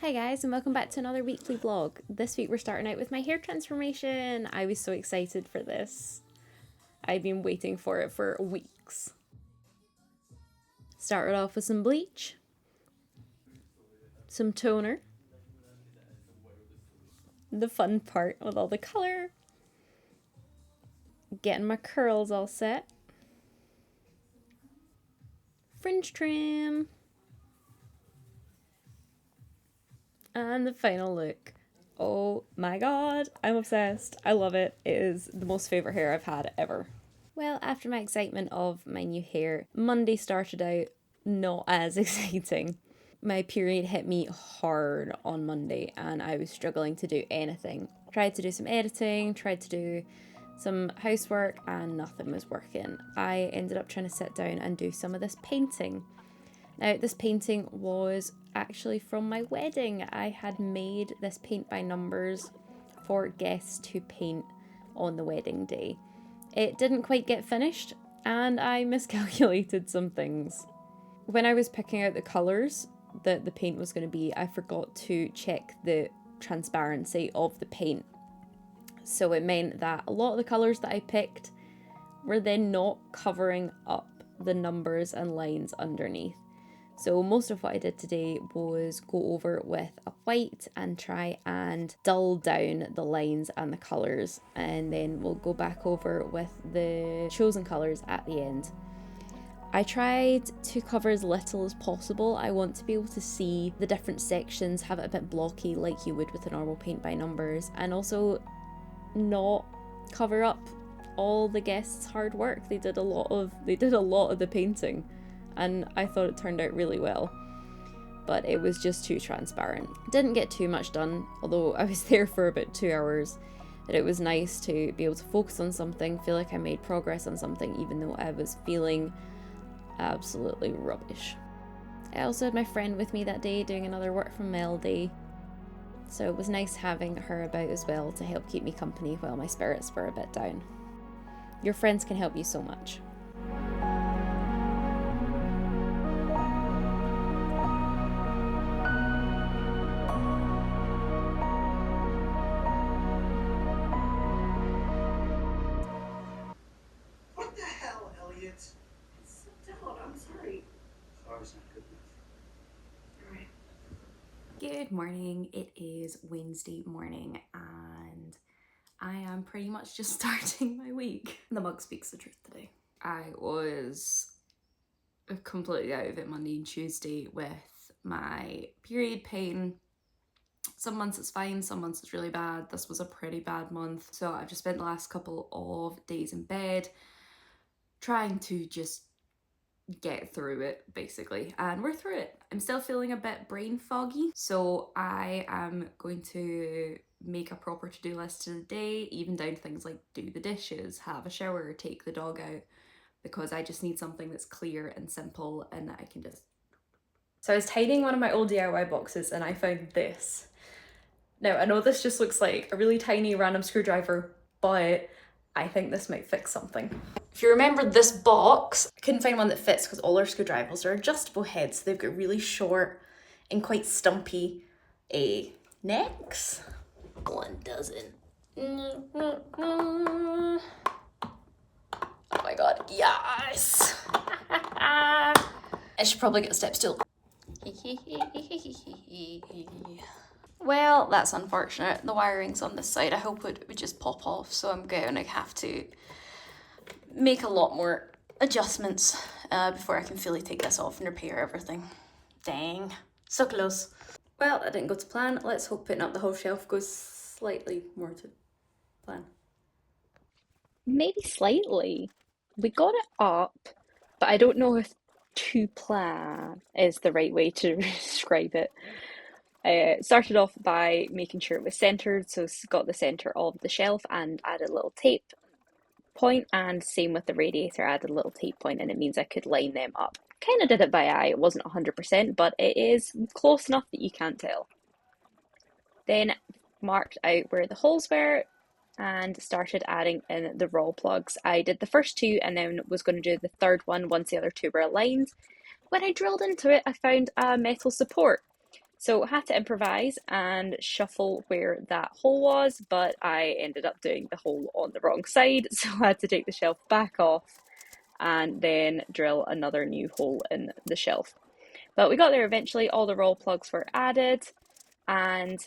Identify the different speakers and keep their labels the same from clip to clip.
Speaker 1: Hi guys, and welcome back to another weekly vlog. This week we're starting out with my hair transformation. I was so excited for this. I've been waiting for it for weeks. Started off with some bleach, some toner, the fun part with all the colour, getting my curls all set, fringe trim, and the final look. Oh my god, I'm obsessed. I love it. It is the most favourite hair I've had ever. Well, after my excitement of my new hair, Monday started out not as exciting. My period hit me hard on Monday and I was struggling to do anything. Tried to do some editing, tried to do some housework, and nothing was working. I ended up trying to sit down and do some of this painting. Now, this painting was actually from my wedding. I had made this paint by numbers for guests to paint on the wedding day. It didn't quite get finished and I miscalculated some things. When I was picking out the colours that the paint was going to be, I forgot to check the transparency of the paint. So it meant that a lot of the colours that I picked were then not covering up the numbers and lines underneath. So most of what I did today was go over with a white and try and dull down the lines and the colours, and then we'll go back over with the chosen colours at the end. I tried to cover as little as possible. I want to be able to see the different sections, have it a bit blocky like you would with a normal paint by numbers, and also not cover up all the guests' hard work. They did a lot of the painting, and I thought it turned out really well, but it was just too transparent. Didn't get too much done, although I was there for about 2 hours. But it was nice to be able to focus on something, feel like I made progress on something, even though I was feeling absolutely rubbish. I also had my friend with me that day doing another work from Mel day, so it was nice having her about as well to help keep me company while my spirits were a bit down. Your friends can help you so much.
Speaker 2: What the hell, Elliot? Sit down, I'm sorry. Sorry's not good enough. Alright.
Speaker 1: Good morning. It is Wednesday morning and I am pretty much just starting my week. The mug speaks the truth today. I was completely out of it Monday and Tuesday with my period pain. Some months it's fine, some months it's really bad. This was a pretty bad month. So I've just spent the last couple of days in bed trying to just get through it, basically, and we're through it. I'm still feeling a bit brain foggy, so I am going to make a proper to-do list today, even down to things like do the dishes, have a shower, take the dog out, because I just need something that's clear and simple and that I can just... So I was tidying one of my old DIY boxes and I found this. Now, I know this just looks like a really tiny random screwdriver, but I think this might fix something. If you remember this box, I couldn't find one that fits because all our screwdrivers are adjustable heads. So they've got really short and quite stumpy necks. One doesn't. Oh my god, yes! I should probably get a step stool. Well, that's unfortunate. The wiring's on this side. I hope it would just pop off, so I'm going to have to make a lot more adjustments before I can fully take this off and repair everything. Dang, so close. Well, that didn't go to plan. Let's hope putting up the whole shelf goes slightly more to plan. Maybe slightly. We got it up, but I don't know if to plan is the right way to describe it. Started off by making sure it was centered, so got the center of the shelf and added a little tape point, and same with the radiator, added a little tape point, and it means I could line them up. Kind of did it by eye. It wasn't 100%, but it is close enough that you can't tell. Then marked out where the holes were and started adding in the raw plugs. I did the first two and then was going to do the third one once the other two were aligned. When I drilled into it, I found a metal support. So I had to improvise and shuffle where that hole was, but I ended up doing the hole on the wrong side, so I had to take the shelf back off and then drill another new hole in the shelf. But we got there eventually, all the roll plugs were added, and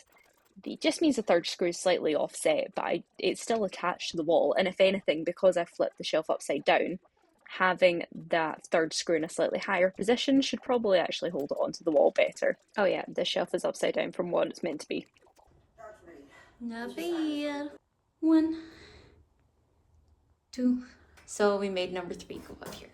Speaker 1: it just means the third screw is slightly offset, but it's still attached to the wall. And if anything, because I flipped the shelf upside down, having that third screw in a slightly higher position should probably actually hold it onto the wall better. Oh yeah, this shelf is upside down from what it's meant to be.
Speaker 3: Not bad. 1, 2. So we made number 3 go up here.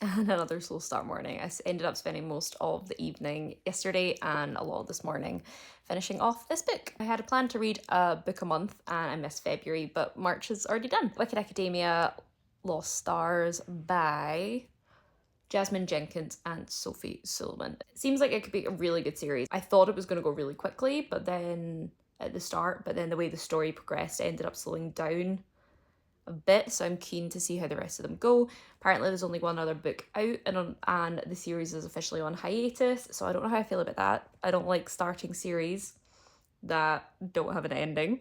Speaker 1: And another slow start morning. I ended up spending most of the evening yesterday and a lot of this morning finishing off this book. I had a plan to read a book a month and I missed February, but March is already done. Wicked Academia, Lost Stars by Jasmine Jenkins and Sophie Sullivan. It seems like it could be a really good series. I thought it was going to go really quickly, but then at the start, but then the way the story progressed, it ended up slowing down a bit, so I'm keen to see how the rest of them go. Apparently there's only one other book out and the series is officially on hiatus, so I don't know how I feel about that. I don't like starting series that don't have an ending.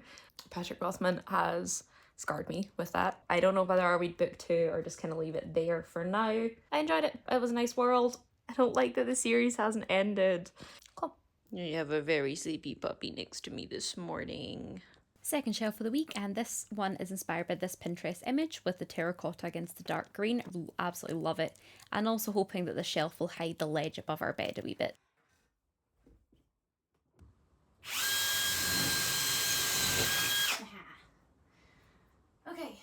Speaker 1: Patrick Rothman has scarred me with that. I don't know whether I'll read book 2 or just kind of leave it there for now. I enjoyed it. It was a nice world. I don't like that the series hasn't ended. Cool.
Speaker 3: You have a very sleepy puppy next to me this morning.
Speaker 1: Second shelf of the week, and this one is inspired by this Pinterest image with the terracotta against the dark green. I absolutely love it, and also hoping that the shelf will hide the ledge above our bed a wee bit. Okay,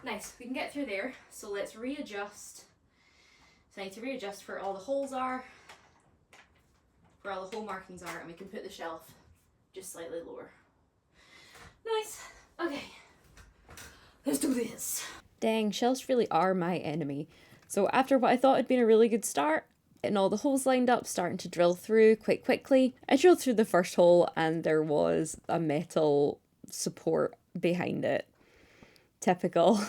Speaker 1: nice, we can get through there, so let's readjust. So I need to readjust where all the holes are, where all the hole markings are, and we can put the shelf just slightly lower. Nice. Okay. Let's do this. Dang, shelves really are my enemy. So after what I thought had been a really good start, and all the holes lined up, starting to drill through quite quickly, I drilled through the first hole and there was a metal support behind it. Typical.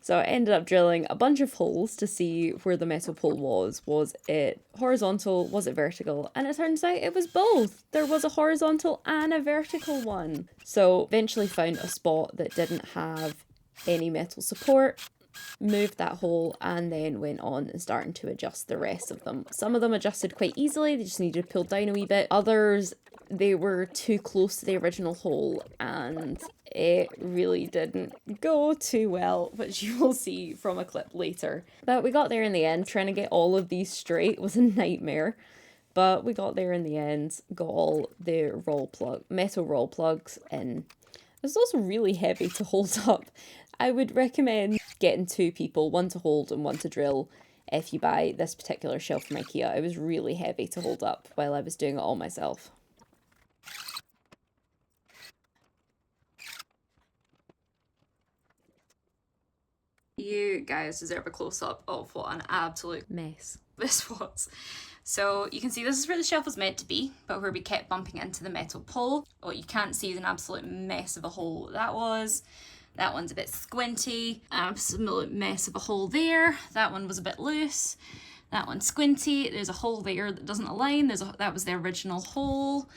Speaker 1: So I ended up drilling a bunch of holes to see where the metal pole was. Was it horizontal? Was it vertical? And it turns out it was both. There was a horizontal and a vertical one. So eventually found a spot that didn't have any metal support, moved that hole, and then went on and started to adjust the rest of them. Some of them adjusted quite easily. They just needed to pull down a wee bit. Others, they were too close to the original hole and it really didn't go too well, which you will see from a clip later. But we got there in the end. Trying to get all of these straight was a nightmare, but we got there in the end, got all the metal roll plugs in. It was also really heavy to hold up. I would recommend getting 2 people, one to hold and one to drill, if you buy this particular shelf from IKEA. It was really heavy to hold up while I was doing it all myself. You guys deserve a close-up of what an absolute mess this was. So you can see this is where the shelf was meant to be, but where we kept bumping into the metal pole. What you can't see is an absolute mess of a hole that was. That one's a bit squinty, absolute mess of a hole there. That one was a bit loose. That one's squinty. There's a hole there that doesn't align. That was the original hole.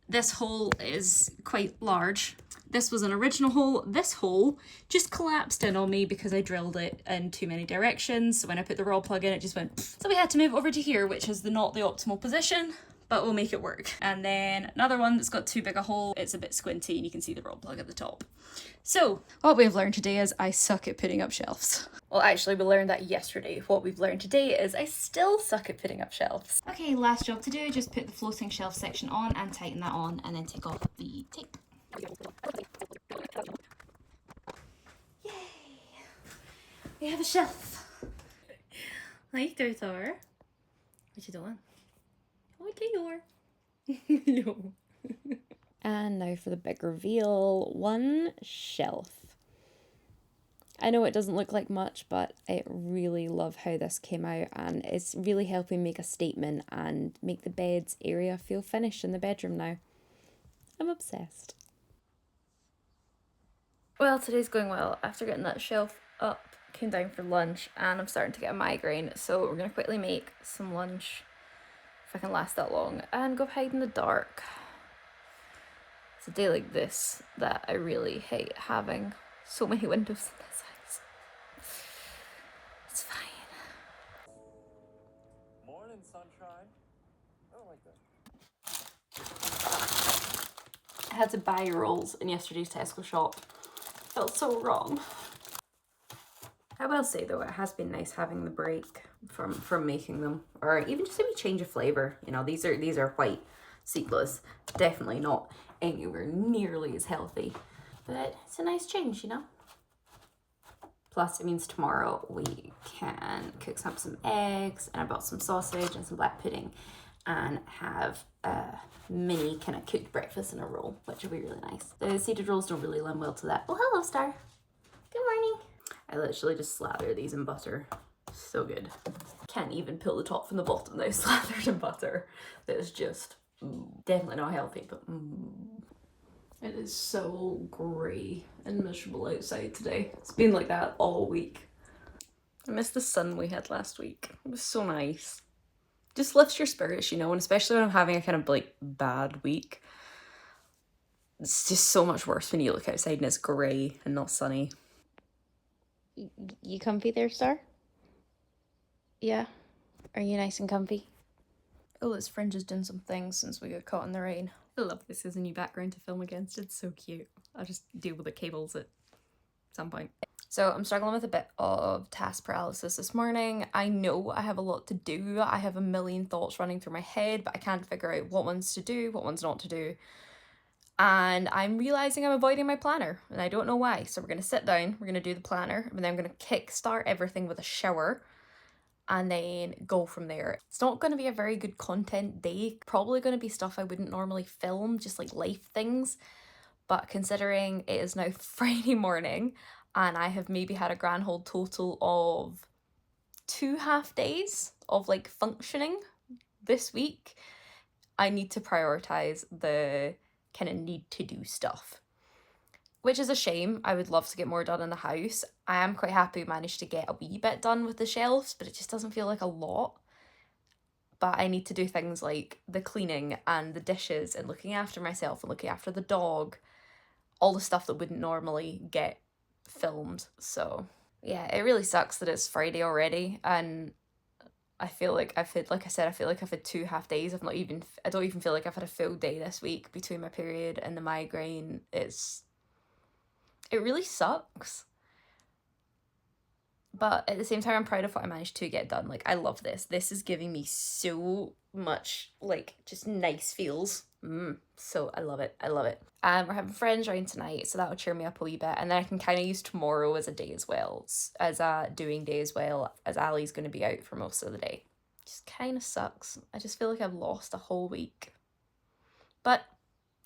Speaker 1: This hole is quite large. This was an original hole. This hole just collapsed in on me because I drilled it in too many directions. So when I put the raw plug in, it just went. So we had to move over to here, which is not the optimal position, but we'll make it work. And then another one that's got too big a hole. It's a bit squinty and you can see the raw plug at the top. So what we've learned today is I suck at putting up shelves. Well, actually, we learned that yesterday. What we've learned today is I still suck at putting up shelves. Okay, last job to do, just put the floating shelf section on and tighten that on and then take off the tape. Yay! We have a shelf. Hi, Tortor. What you doing? Hi, Taylor. No. And now for the big reveal. One shelf. I know it doesn't look like much, but I really love how this came out and it's really helping make a statement and make the bed's area feel finished in the bedroom now. I'm obsessed. Well, today's going well. After getting that shelf up came down for lunch and I'm starting to get a migraine, so we're gonna quickly make some lunch if I can last that long and go hide in the dark. It's a day like this that I really hate having so many windows in this house. It's fine.
Speaker 4: Morning, sunshine. I don't like that.
Speaker 1: I had to buy rolls in yesterday's Tesco shop. Felt so wrong. I will say though, it has been nice having the break from making them, or even just a wee change of flavour. You know, these are white seedless, definitely not anywhere nearly as healthy, but it's a nice change, you know. Plus, it means tomorrow we can cook some eggs, and I bought some sausage and some black pudding, and have a mini kind of cooked breakfast in a roll, which will be really nice. The seeded rolls don't really lend well to that. Oh, hello, Star. Good morning. I literally just slather these in butter. So good. Can't even peel the top from the bottom. They're slathered in butter. That is just definitely not healthy, but It is so grey and miserable outside today. It's been like that all week. I miss the sun we had last week. It was so nice. Just lifts your spirits, you know, and especially when I'm having a kind of like bad week. It's just so much worse when you look outside and it's grey and not sunny. You comfy there, Star? Yeah? Are you nice and comfy? Oh, this fringe has done some things since we got caught in the rain. I love this as a new background to film against. It's so cute. I'll just deal with the cables at some point. So I'm struggling with a bit of task paralysis this morning. I know I have a lot to do. I have a million thoughts running through my head, but I can't figure out what ones to do, what ones not to do. And I'm realising I'm avoiding my planner, and I don't know why. So we're going to sit down, we're going to do the planner, and then I'm going to kickstart everything with a shower, and then go from there. It's not going to be a very good content day. Probably going to be stuff I wouldn't normally film, just like life things. But considering it is now Friday morning, and I have maybe had a grand old total of 2 half days of like functioning this week, I need to prioritise the kind of need to do stuff, which is a shame. I would love to get more done in the house. I am quite happy we managed to get a wee bit done with the shelves, but it just doesn't feel like a lot. But I need to do things like the cleaning and the dishes and looking after myself and looking after the dog, all the stuff that wouldn't normally get filmed. So yeah, it really sucks that it's Friday already, and I feel like I've had, like I said, I feel like I've had 2 half days. I don't even feel like I've had a full day this week between my period and the migraine. It really sucks. But at the same time, I'm proud of what I managed to get done. Like, I love this. This is giving me so much, like, just nice feels. So I love it. I love it. We're having friends around tonight, so that'll cheer me up a wee bit. And then I can kind of use tomorrow as a day as well, as a doing day as well, as Ali's going to be out for most of the day. Just kind of sucks. I just feel like I've lost a whole week. But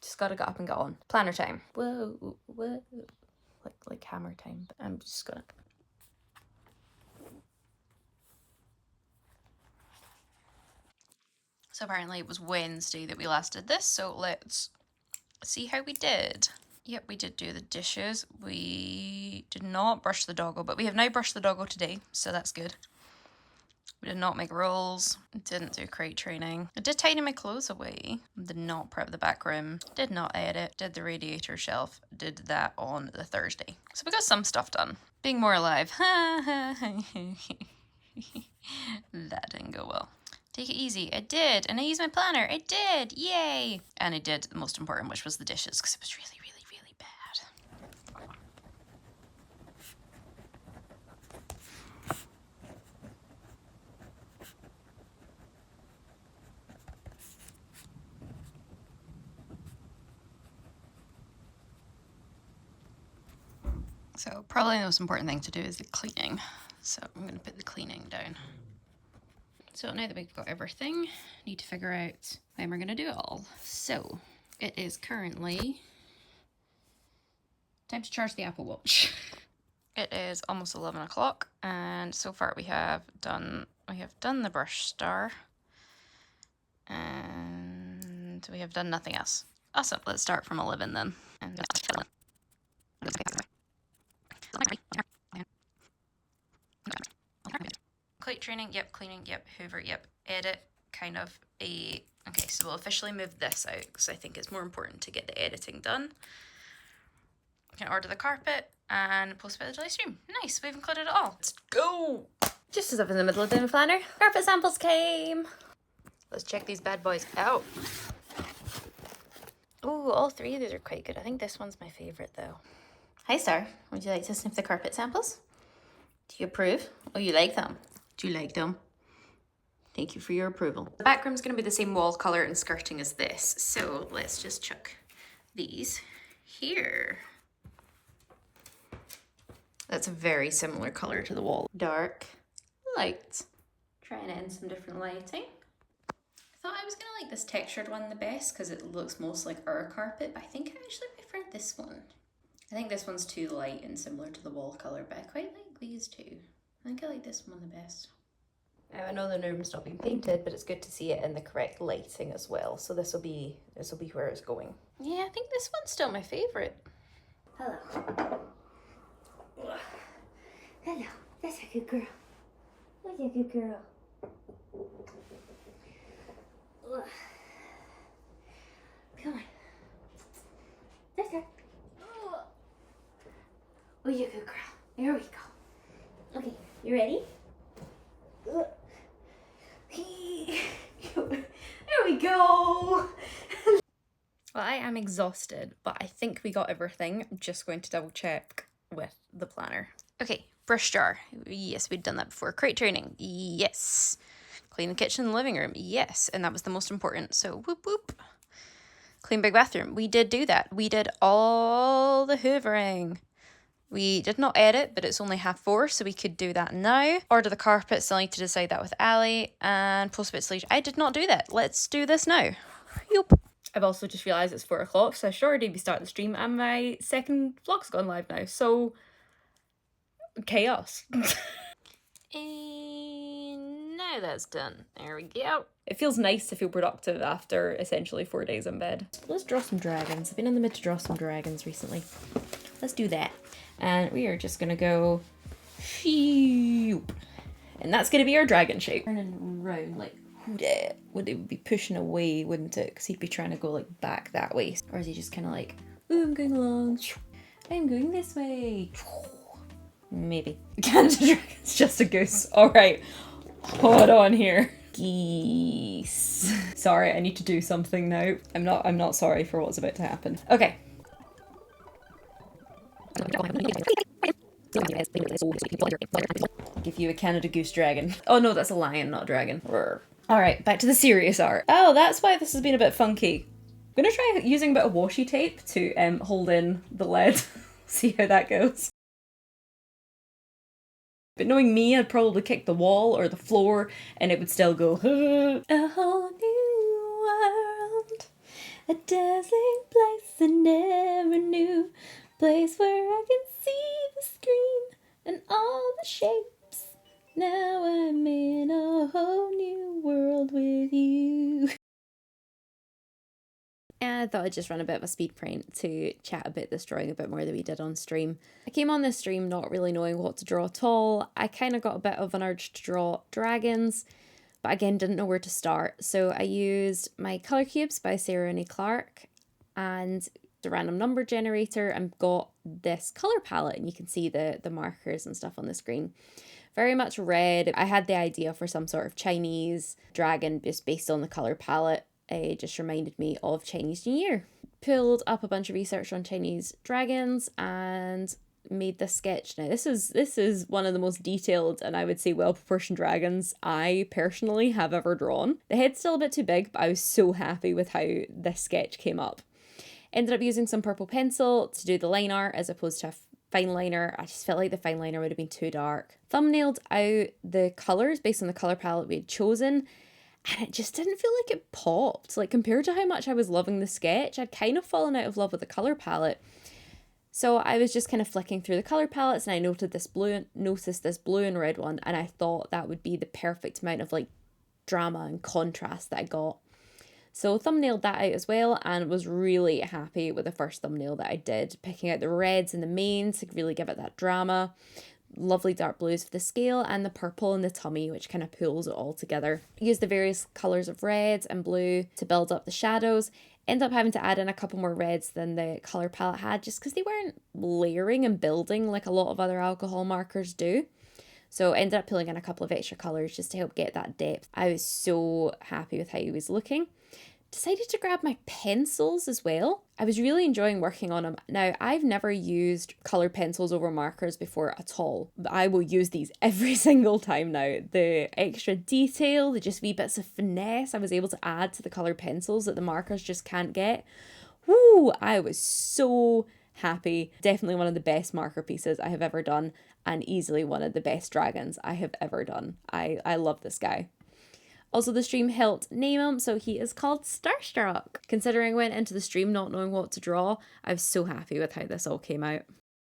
Speaker 1: just gotta get up and get on. Planner time. Whoa. Like hammer time. But I'm just gonna... So apparently it was Wednesday that we last did this, so let's see how we did. Yep, we did do the dishes. We did not brush the doggo, but we have now brushed the doggo today, so that's good. We did not make rolls, didn't do crate training. I did tidy my clothes away, did not prep the back room, did not edit, did the radiator shelf, did that on the Thursday. So we got some stuff done. Being more alive. That didn't go well. Take it easy. I did. And I used my planner. I did. Yay. And I did the most important, which was the dishes, because it was really, really, really bad. So probably the most important thing to do is the cleaning. So I'm going to put the cleaning down. So now that we've got everything, I need to figure out when we're going to do it all. So it is currently time to charge the Apple Watch. It is almost 11 o'clock, and so far we have done the brush star, and we have done nothing else. Awesome. Let's start from 11 then. And
Speaker 3: training, yep, cleaning, yep, hoover, yep, edit, kind of a... Okay, so we'll officially move this out because I think it's more important to get the editing done. You can order the carpet and post about the daily stream. Nice, we've included it all. Let's go!
Speaker 1: Just as up in the middle of the planner, carpet samples came.
Speaker 3: Let's check these bad boys out. Oh, all three of these are quite good. I think this one's my favourite though. Hi Star, would you like to sniff the carpet samples? Do you approve? Oh, you like them? Do you like them? Thank you for your approval. The background's going to be the same wall colour and skirting as this, so let's just chuck these here. That's a very similar colour to the wall. Dark, light. Trying it in some different lighting. I thought I was going to like this textured one the best because it looks most like our carpet, but I think I actually prefer this one. I think this one's too light and similar to the wall colour, but I quite like these two. I think I like this one the best. Now I know the room's not been painted, but it's good to see it in the correct lighting as well. So this will be where it's going. Yeah, I think this one's still my favourite.
Speaker 5: Hello. Hello. That's a good girl. That's a good girl. Come on. That's her. Oh, you're a good girl. There we go. Okay, you ready? There we go.
Speaker 3: Well, I am exhausted, but I think we got everything. I'm just going to double check with the planner. Okay, brush jar. Yes, we'd done that before. Crate training. Yes. Clean the kitchen and living room. Yes, and that was the most important. So whoop whoop. Clean big bathroom. We did do that. We did all the hoovering. We did not edit, but it's only 4:30, so we could do that now. Order the carpet, still need to decide that with Ali. And post a bit sleep. I did not do that. Let's do this now. Yup. I've also just realised it's 4 o'clock, so I should already be starting the stream, and my second vlog's gone live now, so... chaos. And now that's done. There we go. It feels nice to feel productive after essentially 4 days in bed. Let's draw some dragons. I've been in the mood to draw some dragons recently. Let's do that. And we are just gonna go... shoop. And that's gonna be our dragon shape. Turning around like... it would be pushing away, wouldn't it? Because he'd be trying to go like back that way. Or is he just kind of like, ooh, I'm going along. I'm going this way. Maybe. Canada dragon's just a goose. All right, hold on here. Geese. Sorry, I need to do something now. I'm not sorry for what's about to happen. Okay. Give you a Canada goose dragon. Oh no, that's a lion, not a dragon. Alright, back to the serious art. Oh, that's why this has been a bit funky. I'm gonna try using a bit of washi tape to hold in the lead. See how that goes. But knowing me, I'd probably kick the wall or the floor and it would still go. A whole new world, a dazzling place I never knew. Place where I can see the screen and all the shapes. Now I'm in a whole new world with you. And I thought I'd just run a bit of a speed print to chat about this drawing a bit more than we did on stream. I came on this stream not really knowing what to draw at all. I kind of got a bit of an urge to draw dragons, but again didn't know where to start. So I used my colour cubes by Sarah Renee Clark and the random number generator and got this colour palette, and you can see the markers and stuff on the screen. Very much red. I had the idea for some sort of Chinese dragon just based on the colour palette. It just reminded me of Chinese New Year. Pulled up a bunch of research on Chinese dragons and made this sketch. Now this is one of the most detailed and I would say well proportioned dragons I personally have ever drawn. The head's still a bit too big, but I was so happy with how this sketch came up. Ended up using some purple pencil to do the line art as opposed to a fine liner. I just felt like the fine liner would have been too dark. Thumbnailed out the colours based on the colour palette we had chosen, and it just didn't feel like it popped. Like compared to how much I was loving the sketch, I'd kind of fallen out of love with the colour palette. So I was just kind of flicking through the colour palettes and I noticed this blue and red one, and I thought that would be the perfect amount of like drama and contrast that I got. So thumbnailed that out as well and was really happy with the first thumbnail that I did, picking out the reds and the mains to really give it that drama. lovely dark blues for the scale and the purple in the tummy, which kind of pulls it all together. Use the various colours of red and blue to build up the shadows. End up having to add in a couple more reds than the colour palette had, just because they weren't layering and building like a lot of other alcohol markers do. So ended up pulling in a couple of extra colours just to help get that depth. I was so happy with how he was looking. Decided to grab my pencils as well. I was really enjoying working on them. Now, I've never used coloured pencils over markers before at all, but I will use these every single time now. The extra detail, the just wee bits of finesse I was able to add to the coloured pencils that the markers just can't get. Woo! I was so happy. Definitely one of the best marker pieces I have ever done, and easily one of the best dragons I have ever done. I love this guy. Also, the stream helped name him, so he is called Starstruck. Considering I went into the stream not knowing what to draw, I was so happy with how this all came out.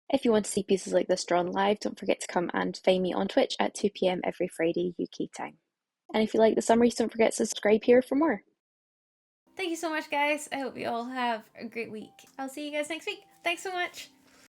Speaker 1: If you want to see pieces like this drawn live, don't forget to come and find me on Twitch at 2 p.m. every Friday UK time. And if you like the summaries, don't forget to subscribe here for more.
Speaker 3: Thank you so much, guys. I hope you all have a great week. I'll see you guys next week. Thanks so much.